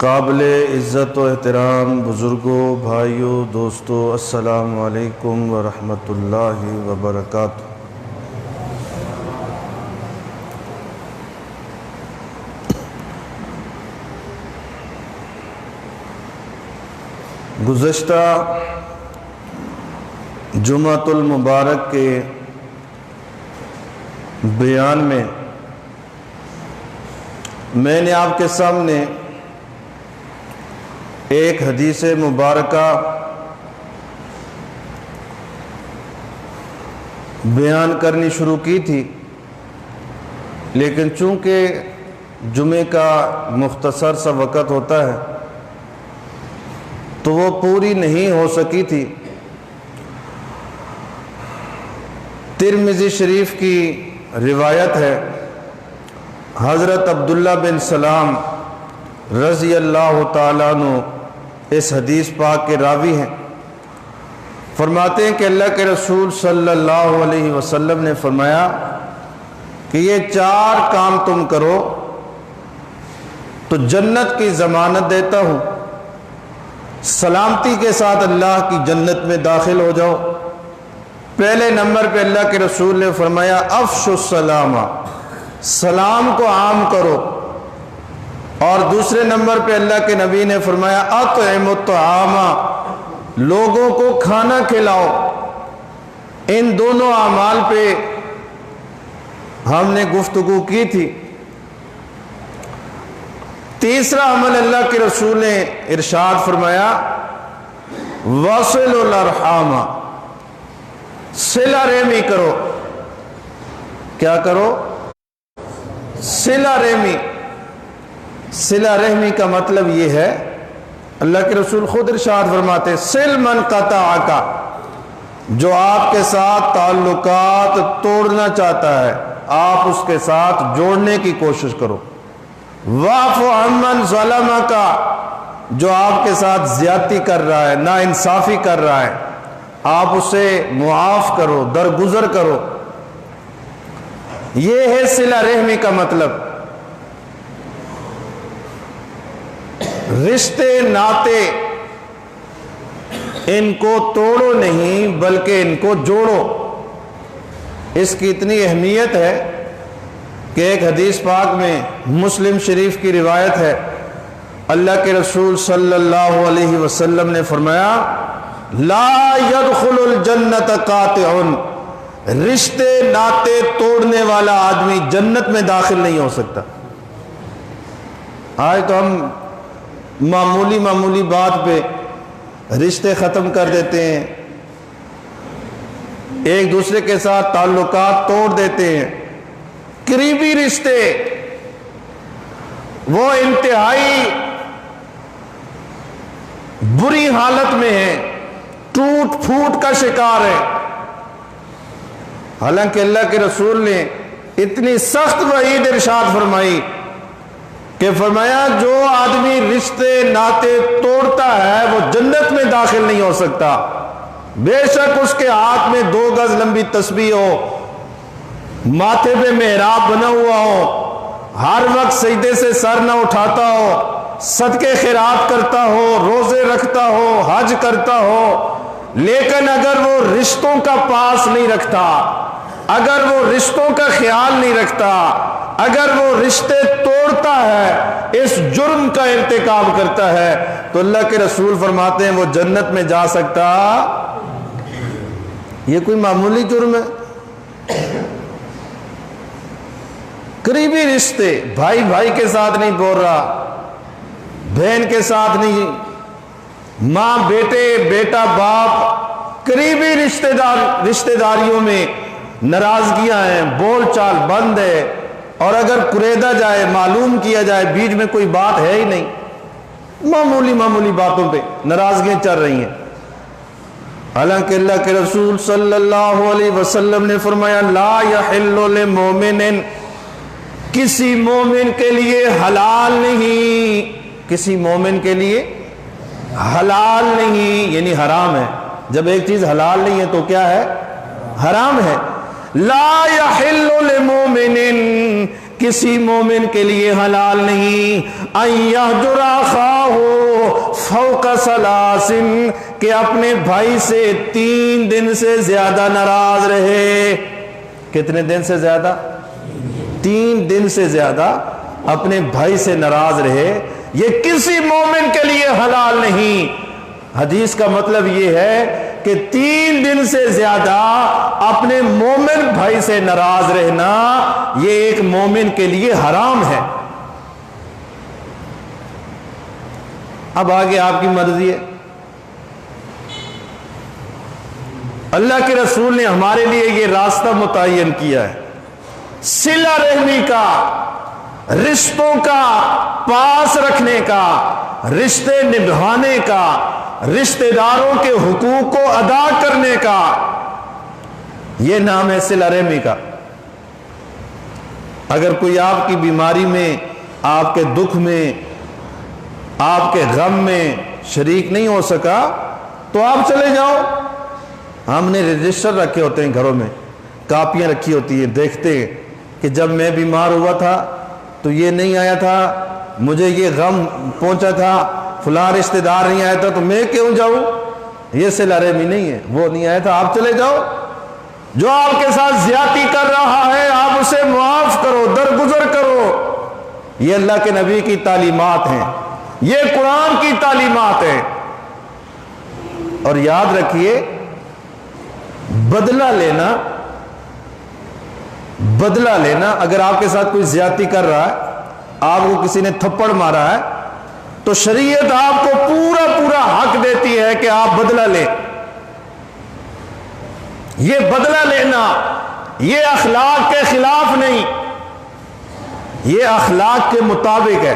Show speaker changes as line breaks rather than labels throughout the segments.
قابل عزت و احترام بزرگوں، بھائیوں، دوستوں، السلام علیکم ورحمۃ اللہ وبرکاتہ۔ گزشتہ جمعۃ المبارک کے بیان میں نے آپ کے سامنے ایک حدیث مبارکہ بیان کرنی شروع کی تھی، لیکن چونکہ جمعے کا مختصر سا وقت ہوتا ہے تو وہ پوری نہیں ہو سکی تھی۔ ترمذی شریف کی روایت ہے، حضرت عبداللہ بن سلام رضی اللہ تعالیٰ عنہ اس حدیث پاک کے راوی ہیں۔ فرماتے ہیں کہ اللہ کے رسول صلی اللہ علیہ وسلم نے فرمایا کہ یہ 4 کام تم کرو تو جنت کی ضمانت دیتا ہوں، سلامتی کے ساتھ اللہ کی جنت میں داخل ہو جاؤ۔ پہلے نمبر پہ اللہ کے رسول نے فرمایا افشوا السلام، سلام کو عام کرو، اور دوسرے نمبر پہ اللہ کے نبی نے فرمایا اطعموا الطعام، لوگوں کو کھانا کھلاؤ۔ ان دونوں اعمال پہ ہم نے گفتگو کی تھی۔ تیسرا عمل اللہ کے رسول نے ارشاد فرمایا وصلوا الارحام، صلہ رحمی کرو۔ کیا کرو؟ صلہ رحمی۔ صلہ رحمی کا مطلب یہ ہے، اللہ کے رسول خود ارشاد فرماتے صل من قطعک، جو آپ کے ساتھ تعلقات توڑنا چاہتا ہے آپ اس کے ساتھ جوڑنے کی کوشش کرو۔ واعف عمن ظلمک، جو آپ کے ساتھ زیادتی کر رہا ہے، ناانصافی کر رہا ہے، آپ اسے معاف کرو، درگزر کرو۔ یہ ہے صلہ رحمی کا مطلب۔ رشتے ناتے ان کو توڑو نہیں بلکہ ان کو جوڑو۔ اس کی اتنی اہمیت ہے کہ ایک حدیث پاک میں مسلم شریف کی روایت ہے، اللہ کے رسول صلی اللہ علیہ وسلم نے فرمایا لا يدخل الجنت قاطع، رشتے ناتے توڑنے والا آدمی جنت میں داخل نہیں ہو سکتا۔ آج تو ہم معمولی بات پہ رشتے ختم کر دیتے ہیں، ایک دوسرے کے ساتھ تعلقات توڑ دیتے ہیں۔ قریبی رشتے وہ انتہائی بری حالت میں ہیں، ٹوٹ پھوٹ کا شکار ہے۔ حالانکہ اللہ کے رسول نے اتنی سخت وعید ارشاد فرمائی کہ فرمایا جو آدمی رشتے ناتے توڑتا ہے وہ جنت میں داخل نہیں ہو سکتا، بے شک اس کے ہاتھ میں 2 گز لمبی تسبیح ہو، ماتھے پہ محراب بنا ہوا ہو، ہر وقت سجدے سے سر نہ اٹھاتا ہو، صدقے خیرات کرتا ہو، روزے رکھتا ہو، حج کرتا ہو، لیکن اگر وہ رشتوں کا پاس نہیں رکھتا، اگر وہ رشتوں کا خیال نہیں رکھتا، اگر وہ رشتے توڑتا ہے، اس جرم کا ارتکاب کرتا ہے، تو اللہ کے رسول فرماتے ہیں وہ جنت میں جا سکتا۔ یہ کوئی معمولی جرم ہے؟ قریبی رشتے، بھائی کے ساتھ نہیں بول رہا، بہن کے ساتھ نہیں، ماں بیٹے، بیٹا باپ، قریبی رشتے داریوں میں ناراضگیاں ہیں، بول چال بند ہے، اور اگر قریدا جائے، معلوم کیا جائے، بیچ میں کوئی بات ہے ہی نہیں، معمولی باتوں پہ ناراضگیاں چل رہی ہیں۔ حالانکہ اللہ کے رسول صلی اللہ علیہ وسلم نے فرمایا لا یحل للمؤمن، کسی مومن کے لیے حلال نہیں، کسی مومن کے لیے حلال نہیں یعنی حرام ہے۔ جب ایک چیز حلال نہیں ہے تو کیا ہے؟ حرام ہے۔ لا یحل للمؤمن، کسی مومن کے لیے حلال نہیں ان یہجر اخاہ اخاہو فوق ثلاثن، کہ اپنے بھائی سے 3 دن سے زیادہ ناراض رہے. کتنے دن سے زیادہ؟ 3 دن سے زیادہ اپنے بھائی سے ناراض رہے. یہ کسی مومن کے لیے حلال نہیں. حدیث کا مطلب یہ ہے کہ 3 دن سے زیادہ اپنے مومن بھائی سے ناراض رہنا یہ ایک مومن کے لیے حرام ہے. اب آگے آپ کی مرضی ہے. اللہ کے رسول نے ہمارے لیے یہ راستہ متعین کیا ہے صلہ رحمی کا، رشتوں کا پاس رکھنے کا، رشتے نبھانے کا، رشتہ داروں کے حقوق کو ادا کرنے کا. یہ نام ہے صلہ رحمی کا. اگر کوئی آپ کی بیماری میں، آپ کے دکھ میں، آپ کے غم میں شریک نہیں ہو سکا تو آپ چلے جاؤ. ہم نے رجسٹر رکھے ہوتے ہیں گھروں میں، کاپیاں رکھی ہوتی ہیں، دیکھتے ہیں کہ جب میں بیمار ہوا تھا تو یہ نہیں آیا تھا، مجھے یہ غم پہنچا تھا، فلاں رشتہ دار نہیں آیا تھا تو میں کیوں جاؤں. یہ صلہ رحمی نہیں ہے. وہ نہیں آیا تھا، آپ چلے جاؤ. جو آپ کے ساتھ زیادتی کر رہا ہے آپ اسے معاف کرو، درگزر کرو. یہ اللہ کے نبی کی تعلیمات ہیں، یہ قرآن کی تعلیمات ہیں. اور یاد رکھیے بدلہ لینا، اگر آپ کے ساتھ کوئی زیادتی کر رہا ہے، آپ کو کسی نے تھپڑ مارا ہے تو شریعت آپ کو پورا حق دیتی ہے کہ آپ بدلہ لیں. یہ بدلہ لینا یہ اخلاق کے خلاف نہیں، یہ اخلاق کے مطابق ہے،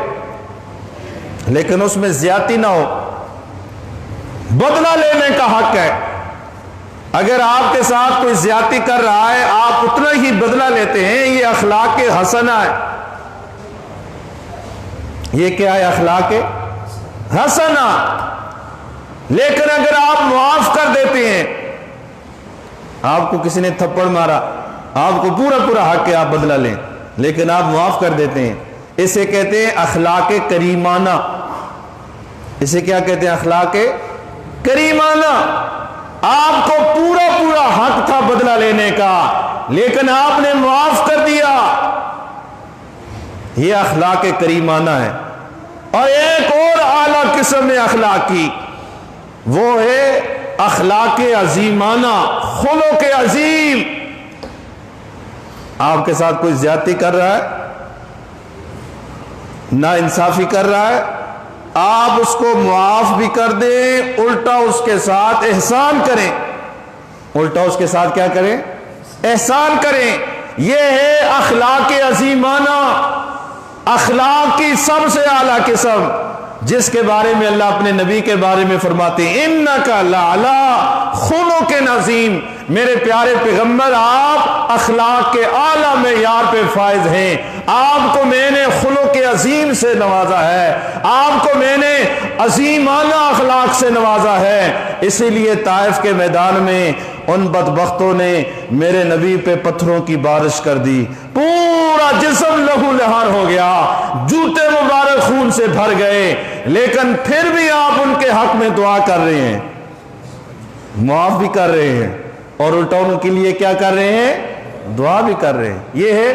لیکن اس میں زیادتی نہ ہو. بدلہ لینے کا حق ہے. اگر آپ کے ساتھ کوئی زیادتی کر رہا ہے آپ اتنا ہی بدلہ لیتے ہیں، یہ اخلاق کے حسنہ ہے. یہ کیا ہے؟ اخلاق کے حسنہ. لیکن اگر آپ معاف کر دیتے ہیں، آپ کو کسی نے تھپڑ مارا، آپ کو پورا حق ہے آپ بدلہ لیں، لیکن آپ معاف کر دیتے ہیں، اسے کہتے ہیں اخلاق کریمانہ. اسے کیا کہتے ہیں؟ اخلاق کریمانہ. آپ کو پورا حق تھا بدلہ لینے کا، لیکن آپ نے معاف کر دیا. یہ اخلاق کریمانہ ہے. اور ایک اور اعلیٰ قسم اخلاق کی، وہ ہے اخلاق عظیمانہ، خلق عظیم. آپ کے ساتھ کوئی زیادتی کر رہا ہے، ناانصافی کر رہا ہے، آپ اس کو معاف بھی کر دیں، الٹا اس کے ساتھ احسان کریں. الٹا اس کے ساتھ کیا کریں؟ احسان کریں. یہ ہے اخلاق عظیمانہ، اخلاق کی سب سے اعلیٰ قسم، جس کے بارے میں اللہ اپنے نبی کے بارے میں فرماتے ہیں انک لعلی خلق عظیم. میرے پیارے پیغمبر آپ اخلاق کے اعلیٰ معیار پہ فائز ہیں. آپ کو میں نے خلق عظیم سے نوازا ہے، آپ کو میں نے عظیمانہ اخلاق سے نوازا ہے. اسی لیے طائف کے میدان میں ان بدبختوں نے میرے نبی پہ پتھروں کی بارش کر دی، پورا جسم لہو لہان ہو گیا، جوتے مبارک خون سے بھر گئے، لیکن پھر بھی آپ ان کے حق میں دعا کر رہے ہیں، معاف بھی کر رہے ہیں، اور الٹا ان کے لیے کیا کر رہے ہیں؟ دعا بھی کر رہے ہیں. یہ ہے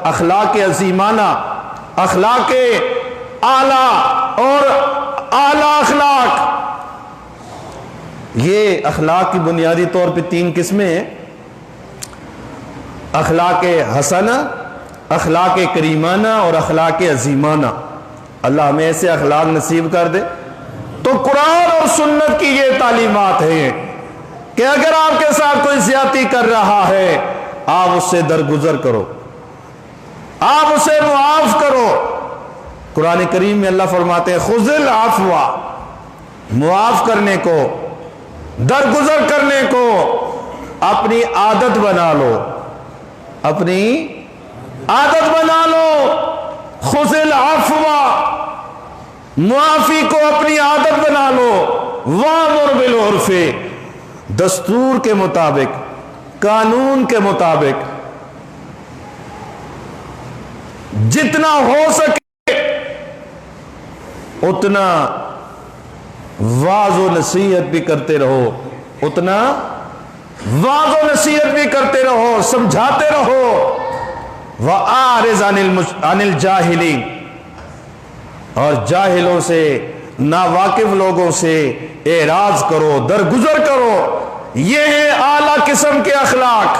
اخلاق عظیمانہ، اخلاق اعلیٰ اور اعلیٰ اخلاق. یہ اخلاق کی بنیادی طور پہ 3 قسمیں ہیں: اخلاق حسنہ، اخلاق کریمانہ اور اخلاق عظیمانہ. اللہ ہمیں ایسے اخلاق نصیب کر دے. تو قرآن اور سنت کی یہ تعلیمات ہیں کہ اگر آپ کے ساتھ کوئی زیادتی کر رہا ہے آپ اس سے درگزر کرو، آپ اسے معاف کرو. قرآن کریم میں اللہ فرماتے ہیں خذ العفو، معاف کرنے کو، درگزر کرنے کو اپنی عادت بنا لو، اپنی عادت بنا لو. خذ العفو، معافی کو اپنی عادت بنا لو. وامر بالعرف، دستور کے مطابق، قانون کے مطابق جتنا ہو سکے اتنا واعظ و نصیحت بھی کرتے رہو، اتنا واعظ و نصیحت بھی کرتے رہو، سمجھاتے رہو۔ وَأَعْرِضْ عَنِ الْجَاهِلِينَ، اور جاہلوں سے، ناواقف لوگوں سے اعراض کرو، درگزر کرو۔ یہ ہے اعلیٰ قسم کے اخلاق۔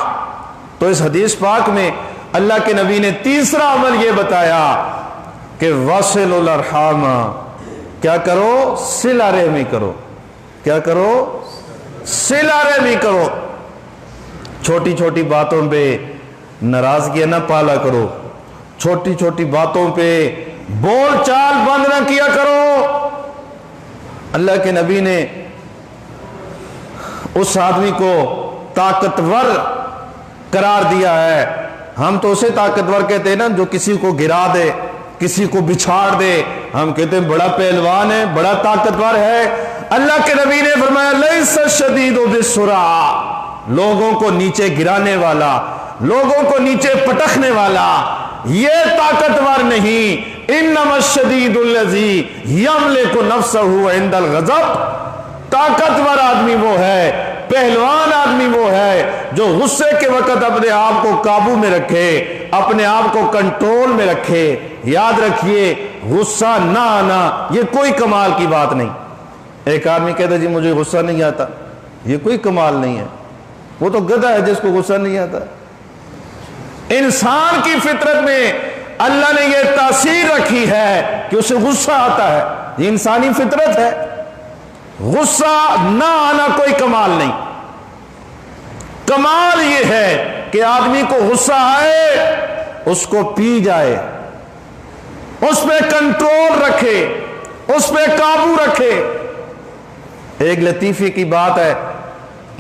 تو اس حدیث پاک میں اللہ کے نبی نے تیسرا عمل یہ بتایا کہ وَصِلُوا الْأَرْحَامَ، کیا کرو؟ صلہ رحمی کرو۔ کیا کرو؟ صلہ رحمی کرو۔ چھوٹی چھوٹی باتوں پہ ناراضگی نہ پالا کرو، چھوٹی چھوٹی باتوں پہ بول چال بند نہ کیا کرو۔ اللہ کے نبی نے اس آدمی کو طاقتور قرار دیا ہے۔ ہم تو اسے طاقتور کہتے ہیں نا جو کسی کو گرا دے، کسی کو بچھاڑ دے، ہم کہتے ہیں بڑا پہلوان ہے، بڑا طاقتور ہے۔ اللہ کے نبی نے فرمایا لیس الشدید بالسرعہ، لوگوں کو نیچے گرانے والا، لوگوں کو نیچے پٹکنے والا یہ طاقتور نہیں۔ انما الشدید الذی یملک نفسہ عند الغضب، طاقتور آدمی وہ ہے، پہلوان آدمی وہ ہے جو غصے کے وقت اپنے آپ کو قابو میں رکھے، اپنے آپ کو کنٹرول میں رکھے۔ یاد رکھیے غصہ نہ آنا یہ کوئی کمال کی بات نہیں۔ ایک آدمی کہتا جی مجھے غصہ نہیں آتا، یہ کوئی کمال نہیں ہے، وہ تو گدھا ہے جس کو غصہ نہیں آتا۔ انسان کی فطرت میں اللہ نے یہ تاثیر رکھی ہے کہ اسے غصہ آتا ہے، یہ انسانی فطرت ہے۔ غصہ نہ آنا کوئی کمال نہیں، کمال یہ ہے کہ آدمی کو غصہ آئے اس کو پی جائے، اس پہ کنٹرول رکھے، اس پہ قابو رکھے۔ ایک لطیفے کی بات ہے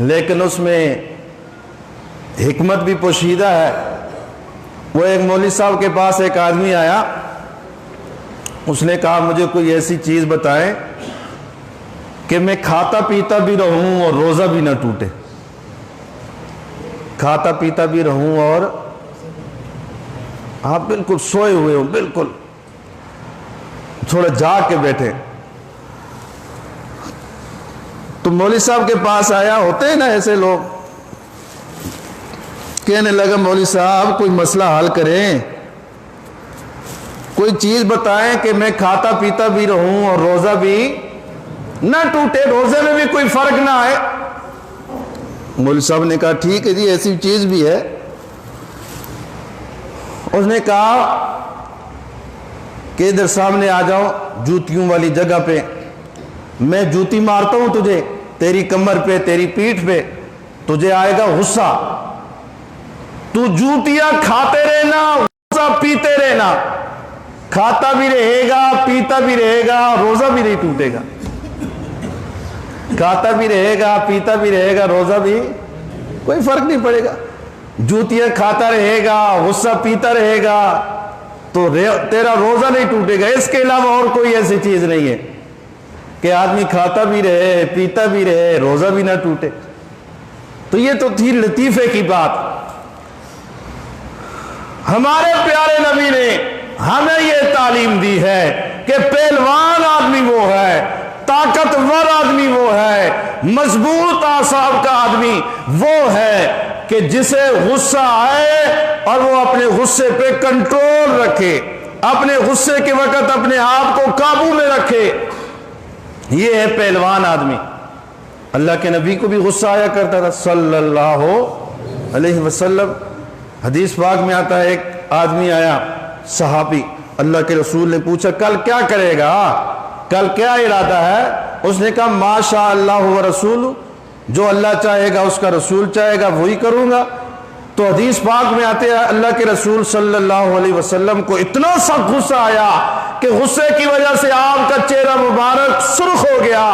لیکن اس میں حکمت بھی پوشیدہ ہے۔ وہ ایک مولوی صاحب کے پاس ایک آدمی آیا، اس نے کہا مجھے کوئی ایسی چیز بتائیں کہ میں کھاتا پیتا بھی رہوں اور روزہ بھی نہ ٹوٹے، کھاتا پیتا بھی رہوں اور آپ بالکل سوئے ہوئے ہوں، بالکل تھوڑا جاگ کے بیٹھے۔ تو مولوی صاحب کے پاس آیا، ہوتے ہیں نا ایسے لوگ، کہنے لگا مولوی صاحب کوئی مسئلہ حل کریں، کوئی چیز بتائیں کہ میں کھاتا پیتا بھی رہوں اور روزہ بھی نہ ٹوٹے، روزے میں بھی کوئی فرق نہ آئے۔ مولوی صاحب نے کہا ٹھیک ہے جی ایسی چیز بھی ہے۔ اس نے کہا کہ ادھر سامنے آ جاؤ جوتیوں والی جگہ پہ، میں جوتی مارتا ہوں تجھے، تیری کمر پہ، تیری پیٹھ پہ، تجھے آئے گا غصہ، تو جوتیاں کھاتے رہنا، غصہ پیتے رہنا، کھاتا بھی رہے گا، پیتا بھی رہے گا، روزہ بھی نہیں ٹوٹے گا۔ کھاتا بھی رہے گا، پیتا بھی رہے گا، روزہ بھی کوئی فرق نہیں پڑے گا۔ جوتیاں کھاتا رہے گا، غصہ پیتا رہے گا تو تیرا روزہ نہیں ٹوٹے گا۔ اس کے علاوہ اور کوئی ایسی چیز نہیں ہے کہ آدمی کھاتا بھی رہے، پیتا بھی رہے، روزہ بھی نہ ٹوٹے۔ تو یہ تو تھی لطیفے کی بات۔ ہمارے پیارے نبی نے ہمیں یہ تعلیم دی ہے کہ پہلوان آدمی وہ ہے، طاقتور آدمی وہ ہے، مضبوط اعصاب کا آدمی وہ ہے کہ جسے غصہ آئے اور وہ اپنے غصے پہ کنٹرول رکھے، اپنے غصے کے وقت اپنے آپ کو قابو میں رکھے۔ یہ ہے پہلوان آدمی۔ اللہ کے نبی کو بھی غصہ آیا کرتا تھا صلی اللہ علیہ وسلم۔ حدیث پاک میں آتا ہے ایک آدمی آیا، صحابی، اللہ کے رسول نے پوچھا کل کیا کرے گا، کل کیا ارادہ ہے؟ اس نے کہا ما شاء اللہ و رسول، جو اللہ چاہے گا اس کا رسول چاہے گا وہی کروں گا۔ تو حدیث پاک میں آتے ہیں اللہ کے رسول صلی اللہ علیہ وسلم کو اتنا سخت غصہ آیا کہ غصے کی وجہ سے آپ کا چہرہ مبارک سرخ ہو گیا۔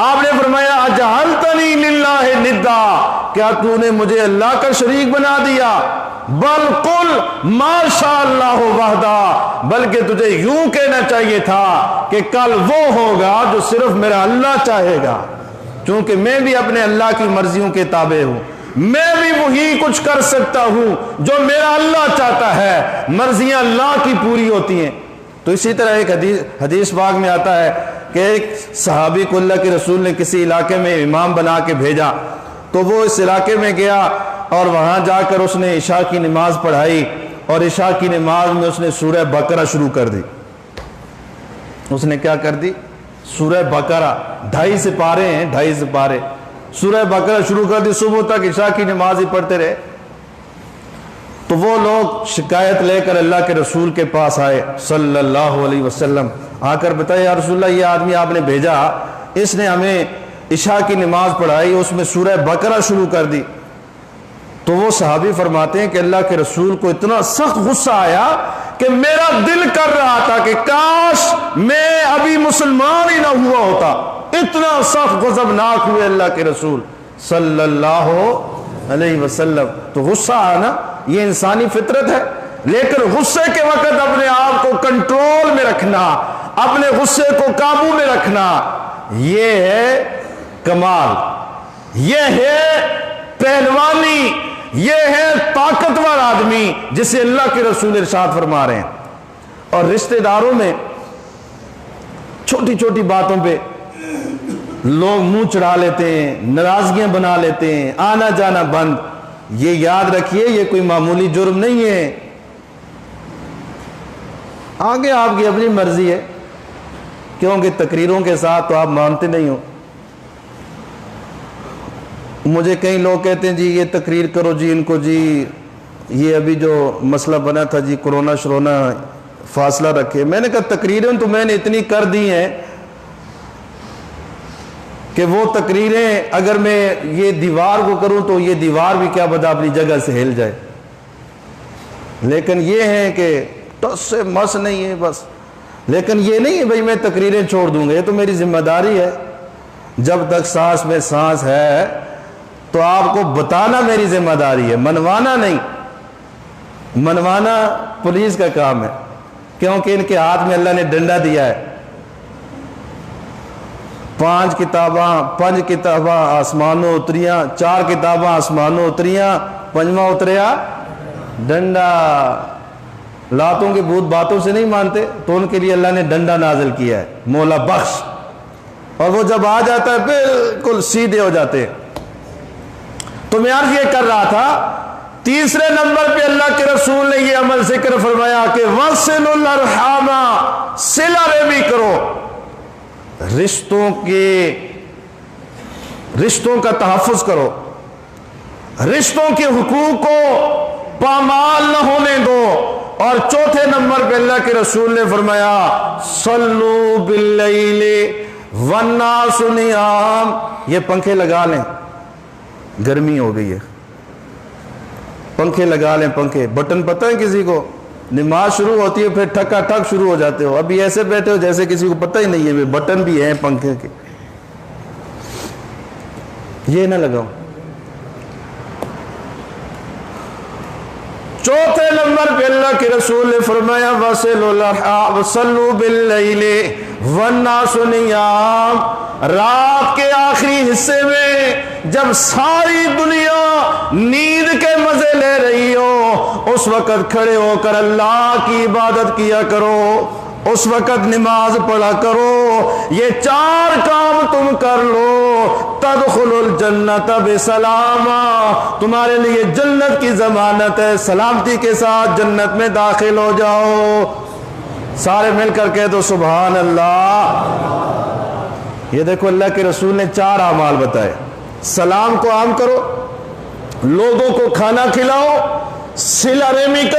آپ نے فرمایا اجعلتنی للہ ندا، کیا تو نے مجھے اللہ کا شریک بنا دیا؟ بل قل ما شاء اللہ وحدہ، بلکہ تجھے یوں کہنا چاہیے تھا کہ کل وہ ہوگا جو صرف میرا اللہ چاہے گا، چونکہ میں بھی اپنے اللہ کی مرضیوں کے تابع ہوں، میں بھی وہی کچھ کر سکتا ہوں جو میرا اللہ چاہتا ہے۔ مرضیاں اللہ کی پوری ہوتی ہیں، تو اسی طرح ایک حدیث پاک میں آتا ہے کہ ایک صحابی کو اللہ کے رسول نے کسی علاقے میں امام بنا کے بھیجا، تو وہ اس علاقے میں گیا اور وہاں جا کر اس نے عشاء کی نماز پڑھائی، اور عشاء کی نماز میں اس نے سورہ بقرہ شروع کر دی۔ اس نے کیا کر دی؟ سورہ بقرہ، 2.5 سپارے ہیں، 2.5 سپارے، سورہ بقرہ شروع کر دی، صبح تک عشاء کی نماز ہی پڑھتے رہے۔ تو وہ لوگ شکایت لے کر اللہ کے رسول کے پاس آئے صلی اللہ علیہ وسلم، آ کر بتایا یا رسول اللہ، یہ آدمی آپ نے بھیجا، اس نے ہمیں عشاء کی نماز پڑھائی، اس میں سورہ بقرہ شروع کر دی۔ تو وہ صحابی فرماتے ہیں کہ اللہ کے رسول کو اتنا سخت غصہ آیا کہ میرا دل کر رہا تھا کہ کاش میں ابھی مسلمان ہی نہ ہوا ہوتا، اتنا سخت غضبناک ہوئے اللہ کے رسول صلی اللہ علیہ وسلم۔ تو غصہ آنا یہ انسانی فطرت ہے، لیکن غصے کے وقت اپنے آپ کو کنٹرول میں رکھنا، اپنے غصے کو قابو میں رکھنا، یہ ہے کمال، یہ ہے پہلوانی، یہ ہے طاقتور آدمی جسے اللہ کے رسول ارشاد فرما رہے ہیں۔ اور رشتہ داروں میں چھوٹی چھوٹی باتوں پہ لوگ منہ چڑھا لیتے ہیں، ناراضگیاں بنا لیتے ہیں، آنا جانا بند۔ یہ یاد رکھیے یہ کوئی معمولی جرم نہیں ہے، آگے آپ کی اپنی مرضی ہے، کیونکہ تقریروں کے ساتھ تو آپ مانتے نہیں ہو۔ مجھے کئی لوگ کہتے ہیں جی یہ تقریر کرو جی، ان کو جی یہ ابھی جو مسئلہ بنا تھا جی کرونا شرونا فاصلہ رکھے۔ میں نے کہا تقریریں تو میں نے اتنی کر دی ہیں کہ وہ تقریریں اگر میں یہ دیوار کو کروں تو یہ دیوار بھی کیا پتہ اپنی جگہ سے ہل جائے، لیکن یہ ہے کہ ٹس سے مس نہیں ہے بس۔ لیکن یہ نہیں ہے بھائی میں تقریریں چھوڑ دوں گا، یہ تو میری ذمہ داری ہے، جب تک سانس میں سانس ہے تو آپ کو بتانا میری ذمہ داری ہے، منوانا نہیں۔ منوانا پولیس کا کام ہے، کیونکہ ان کے ہاتھ میں اللہ نے ڈنڈا دیا ہے۔ 5 کتاباں آسمانوں اتریاں، 4 کتاباں آسمانوں اتریاں، 5واں اتریا ڈنڈا۔ لاتوں کے بھوت باتوں سے نہیں مانتے تو ان کے لیے اللہ نے ڈنڈا نازل کیا ہے، مولا بخش، اور وہ جب آ جاتا ہے بالکل سیدھے ہو جاتے ہیں۔ تو میں عرض یہ کر رہا تھا، تیسرے نمبر پہ اللہ کے رسول نے یہ عمل ذکر فرمایا کہ وَصِلُ الْأَرْحَامَ، صلہ رحمی کرو، رشتوں کا تحفظ کرو، رشتوں کے حقوق کو پامال نہ ہونے دو۔ اور چوتھے نمبر پہ اللہ کے رسول نے فرمایا صلو باللیل والناس نیام، یہ پنکھے لگا لیں، گرمی ہو گئی ہے، پنکھے لگا لیں، پنکھے بٹن پتہ ہے کسی کو؟ نماز شروع ہوتی ہے پھر ٹھکا ٹھک شروع ہو جاتے ہو، ابھی ایسے بیٹھے ہو جیسے کسی کو پتہ ہی نہیں ہے بٹن بھی ہیں پنکھے کے، یہ نہ لگاؤ۔ چوتھے نمبر پہ اللہ کے رسول نے فرمایا وَصَلُّوا بِاللَّيْلِ وَالنَّاسُ نِيَامٌ، رات کے آخری حصے میں جب ساری دنیا نیند کے مزے لے رہی ہو، اس وقت کھڑے ہو کر اللہ کی عبادت کیا کرو، اس وقت نماز پڑھا کرو۔ یہ 4 کام تم کر لو تدخلوا الجنت بسلام، تمہارے لیے جنت کی ضمانت ہے، سلامتی کے ساتھ جنت میں داخل ہو جاؤ۔ سارے مل کر کہہ دو سبحان اللہ۔ یہ دیکھو اللہ کے رسول نے 4 اعمال بتائے، سلام کو عام کرو، لوگوں کو کھانا کھلاؤ، صلہ رحمی کرو۔